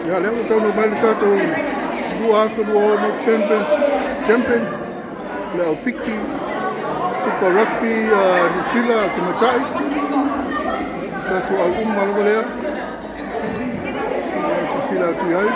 Ya leo tahu balik tahu dua hasil champions leo piki Super Rugby New Zealand timacai tahu album malu lea New Zealand tu hai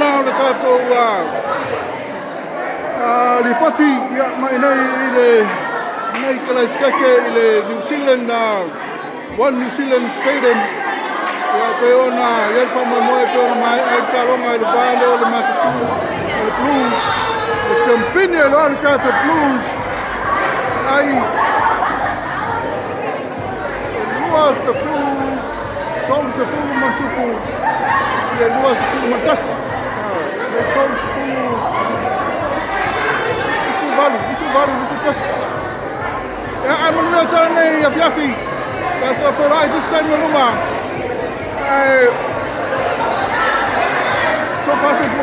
now le tato ripoti ya mai nei ile nei kala skake ile New Zealand one New Zealand stadium ya pe ona ya fama mo pe ona mai ai talo mai le vale o le matatu le blues le champagne loa le tata blues ai lua se fu tolu se fu mantupu le lua se fu matas le tolu se fu isu valu le tas ya ai manu ya tana nei afiafi ka to Feiloaiga sistem no luma ai to fase fu